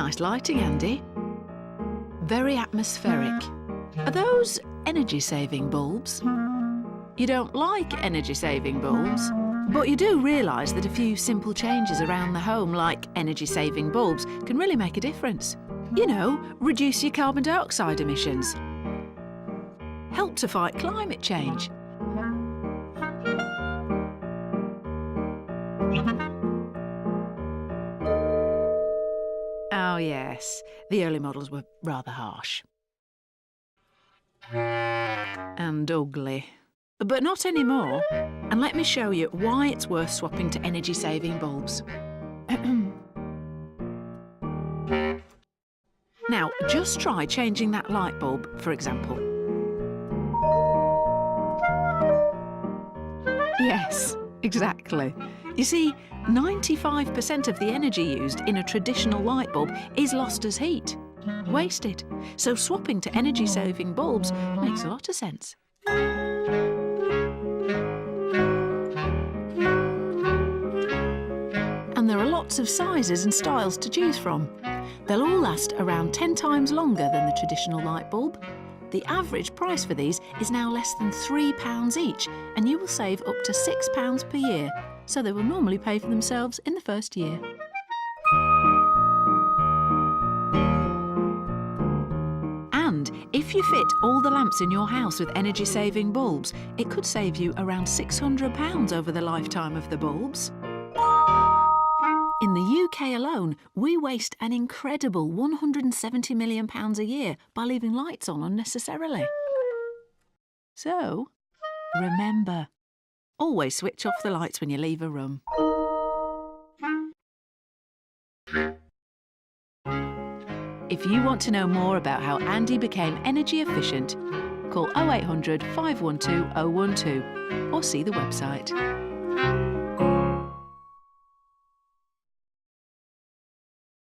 Nice lighting, Andy. Very atmospheric. Are those energy-saving bulbs? You don't like energy-saving bulbs, but you do realise that a few simple changes around the home, like energy-saving bulbs, can really make a difference. You know, reduce your carbon dioxide emissions. Help to fight climate change. Oh yes, the early models were rather harsh. And ugly. But not anymore. And let me show you why it's worth swapping to energy-saving bulbs. Now, just try changing that light bulb, for example. Yes, exactly. You see, 95% of the energy used in a traditional light bulb is lost as heat, wasted. So swapping to energy-saving bulbs makes a lot of sense. And there are lots of sizes and styles to choose from. They'll all last around 10 times longer than the traditional light bulb. The average price for these is now less than £3 each, and you will save up to £6 per year, so they will normally pay for themselves in the first year. And if you fit all the lamps in your house with energy-saving bulbs, it could save you around £600 over the lifetime of the bulbs. In the UK alone, we waste an incredible £170 million a year by leaving lights on unnecessarily. So, remember, always switch off the lights when you leave a room. If you want to know more about how Andy became energy efficient, call 0800 512 012 or see the website.